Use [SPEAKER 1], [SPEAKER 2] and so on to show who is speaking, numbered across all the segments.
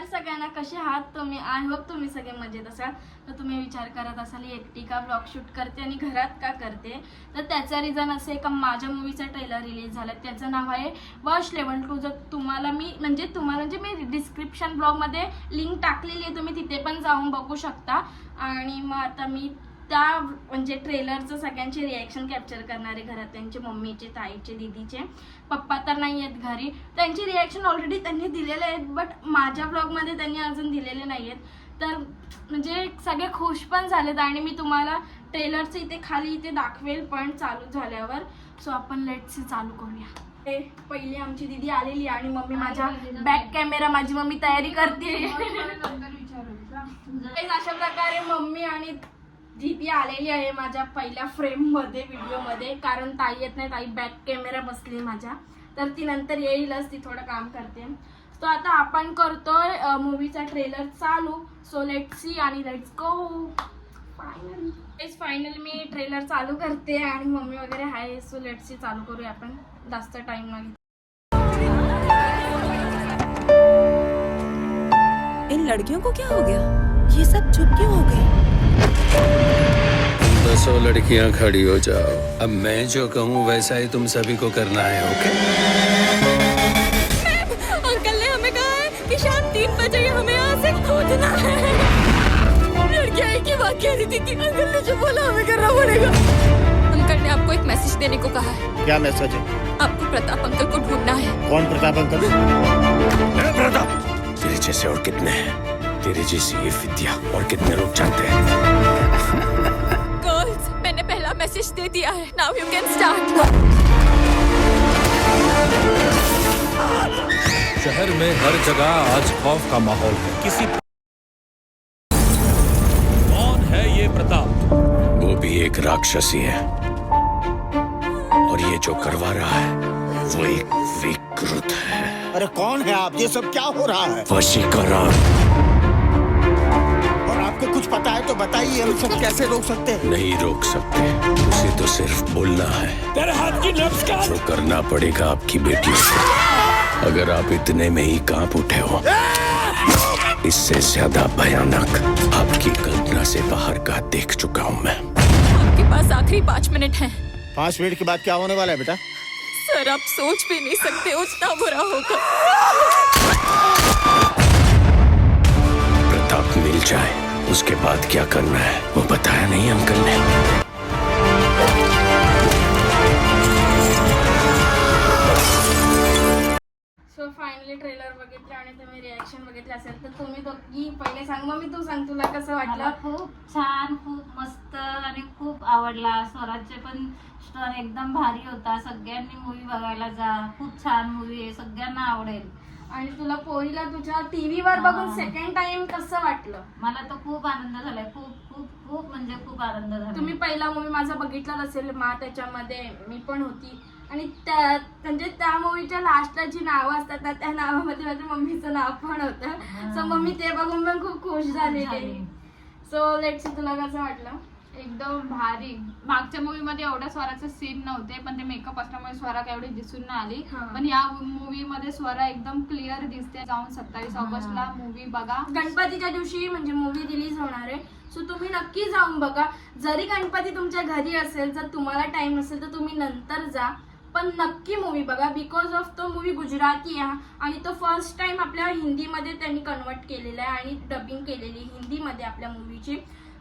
[SPEAKER 1] नमस्कार सगळ्यांना, कसे आहात तुम्ही? आय होप तुम्ही सगळे मजेत असाल. तर तुम्ही विचार करत असाल एकटी का ब्लॉग शूट करते आणि घरात का करते, तर त्याचा रिझन असे का माझ्या मूवीचा ट्रेलर रिलीज झाला. त्याचं नाव आहे वॉच लेवल 2. जर तुम्हाला मी डिस्क्रिप्शन ब्लॉगमध्ये लिंक टाकलेली आहे, तुम्ही तिथे पण जाऊन बघू शकता. आणि मग आता मी त्या ट्रेलरचं सगळ्यांचे रिॲक्शन कॅप्चर करणारे, घरात त्यांचे मम्मीचे, ताईचे, दीदीचे. पप्पा तर नाही आहेत घरी, त्यांची रिॲक्शन ऑलरेडी त्यांनी दिलेले आहेत, बट माझ्या ब्लॉगमध्ये त्यांनी अजून दिलेले नाही आहेत. तर सगळे खुश पण झालेत आणि मी तुम्हाला ट्रेलरचं इथे दाखवेल पण चालू झाल्यावर. सो आपण लेट्स चालू करूया. पहिली आमची दीदी आलेली आणि मम्मी माझ्या बॅक कॅमेरा, माझी मम्मी तयारी करते. अशा प्रकारे मम्मी आणि दीदी आलेली आहे माझ्या पहिल्या फ्रेममध्ये, व्हिडिओमध्ये. कारण ताई येत नाही, ताई बॅक कॅमेरा बसली माझ्या, तर ती नंतर येईलच, ती थोडं काम करते. तो आता आपण करतोय मूवीचा ट्रेलर चालू. सो लेट्स सी आणि let's go. Final me trailer चालू करते आणि मम्मी वगैरे आहे. सो लेट्स सी चालू करूया आपण, जास्त टाइम नाही.
[SPEAKER 2] इन लड़कियों को क्या हो गया? ये सब चुप क्यों हो गई?
[SPEAKER 3] 200 लड़कियां खड़ी हो जाओ, अब मैं जो कहूँ वैसा ही तुम सभी को करना है. ओके?
[SPEAKER 2] अंकल ने हमें कहा है कि शाम 3 बजे हमें यहाँ से कूदना है. लड़कियां एक ही बात कह रही थी कि अंकल ने जो बोला हमें करना पड़ेगा. अंकल ने आपको एक मैसेज देने को कहा है.
[SPEAKER 4] क्या मैसेज है?
[SPEAKER 2] आपको प्रताप अंकल को ढूंढना है.
[SPEAKER 4] कौन प्रताप अंकल?
[SPEAKER 3] प्रताप, तेरे जैसे और कितने हैं? तेरे जैसी ये विद्या और कितने लोग जानते हैं?
[SPEAKER 2] गर्ल्स, मैंने पहला मैसेज दे दिया है. Now you can start.
[SPEAKER 5] शहर में हर जगह आज खौफ का माहौल है. किसी कौन है ये प्रताप?
[SPEAKER 3] वो भी एक राक्षसी है, और ये जो करवा रहा है वो एक विकृत है.
[SPEAKER 4] अरे कौन है आप? ये सब क्या हो रहा है?
[SPEAKER 3] वशीकरण.
[SPEAKER 4] और आपको कुछ पता है तो बताइए, हम सब कैसे रोक सकते हैं?
[SPEAKER 3] नहीं रोक सकते, उसे तो सिर्फ बोलना है.
[SPEAKER 5] तेरे हाथ की नब्ज का
[SPEAKER 3] जो करना पड़ेगा आपकी बेटियों को. अगर आप इतने में ही कांप उठे हो, इससे ज्यादा भयानक आपकी कल्पना से बाहर का देख चुका हूँ मैं.
[SPEAKER 2] आपके पास आखिरी 5 मिनट है.
[SPEAKER 4] 5 मिनट के बाद क्या होने वाला है बेटा?
[SPEAKER 2] सर, आप सोच भी नहीं सकते उतना बुरा होगा.
[SPEAKER 3] प्रताप मिल जाए, उसके बाद क्या करना है वो बताया नहीं अंकल ने.
[SPEAKER 1] सो फायनली ट्रेलर बघितलं आणि तुम्ही रिॲक्शन बघितलं असेल तर तुम्ही दोघी पहिले सांग. मम्मी तू सांग, तुला कसं
[SPEAKER 6] मला
[SPEAKER 1] वाटलं?
[SPEAKER 6] खूप छान, खूप मस्त आणि खूप आवडला. स्वराजचे पण स्टोर एकदम भारी होता. सगळ्यांनी मूवी बघायला जा, खूप छान मूवी आहे, सगळ्यांना आवडेल.
[SPEAKER 1] आणि तुला पोरीला तुझ्या टीव्हीवर बघून सेकंड टाइम कसं वाटलं?
[SPEAKER 6] मला तर खूप आनंद झालाय, खूप खूप खूप म्हणजे खूप आनंद झाला.
[SPEAKER 1] तुम्ही पहिला मूवी माझा बघितलाच असेल, त्याच्यामध्ये मी पण होती. आणि त्या मूवीच्या लास्टला जी नावं असतात ना, त्या नावामध्ये माझ्या मम्मीचं नाव पण होतं. सो मम्मी ते बघून पण खूप खुश झालेली. सो लेट्स सी, तुला कसं वाटलं?
[SPEAKER 7] एकदम भारी. मागच्या मूवी मध्ये एवढ्या स्वराचे सीन नव्हते, पण ते मेकअप असल्यामुळे स्वरा एवढी दिसून नाही आली. पण या मूवी मध्ये स्वरा एकदम क्लिअर दिसते. जाऊन 27 ऑगस्टला मूवी बघा.
[SPEAKER 1] गणपतीच्या दिवशी मूवी रिलीज होणार आहे. सो तुम्ही नक्की जाऊन बघा. जरी गणपती तुमच्या घरी असेल, जर तुम्हाला टाइम नसेल तर तुम्ही नंतर जा, पण नक्की मूवी बघा. बिकॉज ऑफ तो मूवी गुजराती आहे आणि तो फर्स्ट टाइम आपल्या हिंदीमध्ये त्यांनी कन्वर्ट केलेला आहे आणि डबिंग केलेली हिंदीमध्ये आपल्या मूवीची.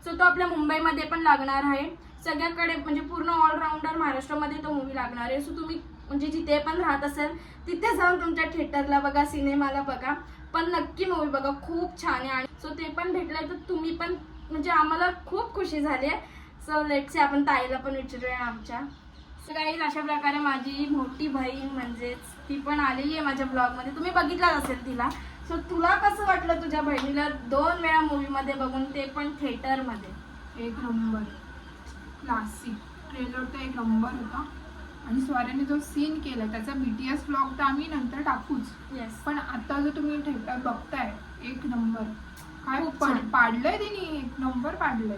[SPEAKER 1] सो तो आपल्या मुंबईमध्ये पण लागणार आहे. सगळ्याकडे पूर्ण ऑलराऊंडर महाराष्ट्रामध्ये तो मूवी लागणार आहे. सो तुम्ही जिथे पण राहत असेल तिथे जाऊन तुमच्या थिएटरला बघा, सिनेमाला बघा, पण नक्की मूवी बघा. खूप छान आहे. आणि सो ते पण भेटलंय तर तुम्ही पण, आम्हाला खूप खुशी झाली आहे. सो लेट्स सी, आपण ताईला पण विचारूया आमच्या. सो गाईज, अशा प्रकारे माझी मोठी बहीण ती पण आलेली आहे माझ्या ब्लॉगमध्ये. तुम्ही बघितलाच असेल तिला. सो तुला कसं वाटलं तुझ्या बहिणीला 2 वेळा मूवीमध्ये बघून, ते पण थिएटरमध्ये?
[SPEAKER 7] एक नंबर क्लासिक ट्रेलर तर एक नंबर होता. आणि स्वराने जो सीन केला त्याचा BTS ब्लॉग तर आम्ही नंतर टाकूच.
[SPEAKER 1] येस.
[SPEAKER 7] पण आता जो तुम्ही थिएटर बघताय, एक नंबर. काय
[SPEAKER 1] खूप छान.
[SPEAKER 7] पाडलंय तिने, एक नंबर पाडलंय.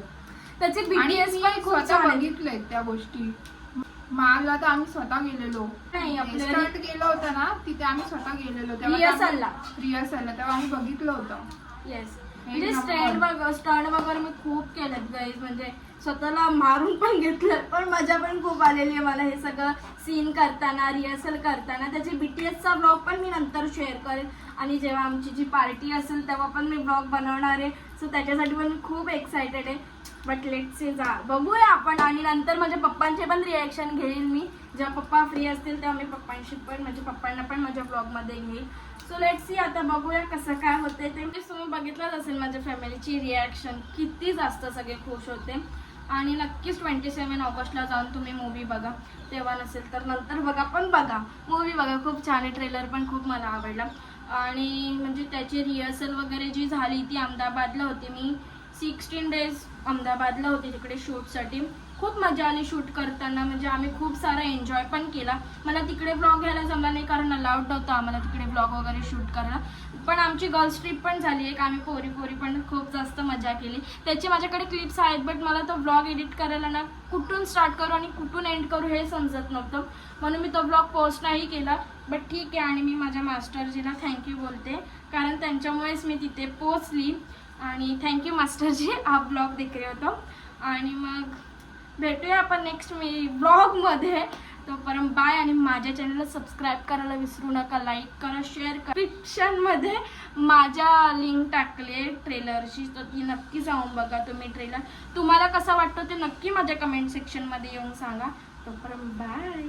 [SPEAKER 1] त्याचे
[SPEAKER 7] आणि
[SPEAKER 1] BTS
[SPEAKER 7] मी
[SPEAKER 1] पण खूप
[SPEAKER 7] स्वतः
[SPEAKER 1] छान आहे.
[SPEAKER 7] बघितलंय त्या गोष्टी. मालला तर आम्ही स्वतः गेलेलो.
[SPEAKER 1] नाही, आपल्या-
[SPEAKER 7] स्टार्ट केलं होतं ना तिथे आम्ही स्वतः गेलेलो
[SPEAKER 1] रिहर्सलला.
[SPEAKER 7] रिहर्सलला तेव्हा आम्ही बघितलं होतं.
[SPEAKER 1] येस
[SPEAKER 7] एक
[SPEAKER 1] म्हणजे
[SPEAKER 7] नंबर.
[SPEAKER 1] स्टंट वगैरे मी खूप केलेत गाईज, म्हणजे स्वतःला मारून पण घेतलं, पण मजा पण खूप आलेली आहे मला हे सगळं सीन करताना, रिहर्सल करताना. त्याचे BTSचा ब्लॉग पण मी नंतर शेअर करेन, आणि जेव्हा आमची जी पार्टी असेल तेव्हा पण मी ब्लॉग बनवणार आहे. सो त्याच्यासाठी पण मी खूप एक्सायटेड आहे. बट लेट्स सी, बघूया आपण. आणि नंतर माझ्या पप्पांचे पण रिॲक्शन घेईल मी. जेव्हा पप्पा फ्री असतील तेव्हा मी पप्पांशी पण, म्हणजे पप्पांना पण माझ्या ब्लॉगमध्ये घेईल. सो लेट्स सी, आता बघूया कसं काय होते ते. तुम्ही बघितलंच असेल माझ्या फॅमिलीची रिॲक्शन, किती जास्त सगळे खुश होते. आणि नक्कीच 27 ऑगस्टला जाऊन तुम्ही मूवी बघा. तेव्हा नसेल तर नंतर बघा, पण बघा मूवी बघा. खूप छान आहे, ट्रेलर पण खूप मला आवडला. आणि म्हणजे त्याची रिहर्सल वगैरे जी झाली ती अहमदाबादला होती. मी 16 डेज अहमदाबादला होते तिकडे शूटसाठी. खूप मजा आली शूट करताना, म्हणजे आम्ही खूप सारा एन्जॉय पण केला. मला तिकडे ब्लॉग घ्यायला जमला नाही कारण अलाउड नव्हतं आम्हाला तिकडे ब्लॉग वगैरे शूट करायला. पण आमची गर्ल्स ट्रिप पण झाली एक, आम्ही पोरी पण खूप जास्त मजा केली. त्याची माझ्याकडे क्लिप्स आहेत, बट मला तो ब्लॉग एडिट करायला ना कुठून स्टार्ट करू आणि कुठून एंड करू हे समजत नव्हतं, म्हणून मी तो ब्लॉग पोस्ट नाही केला. बट ठीक आहे, आणि मी माझ्या मास्टरजीला थँक्यू बोलते कारण त्यांच्यामुळेच मी तिथे पोचली. आणि थँक्यू मास्टरजी, हा ब्लॉग देखील होतो. आणि मग भेटूया आपण नेक्स्ट मी ब्लॉगमध्ये. तोपर्यंत बाय. आणि माझ्या चॅनलला सबस्क्राईब करायला विसरू नका, लाईक करा, शेअर करा. डिस्क्रिप्शनमध्ये माझ्या लिंक टाकली ट्रेलरची, तर ती नक्की जाऊन बघा तुम्ही ट्रेलर. तुम्हाला कसा वाटतो ते नक्की माझ्या कमेंट सेक्शनमध्ये येऊन सांगा. तोपर्यंत बाय.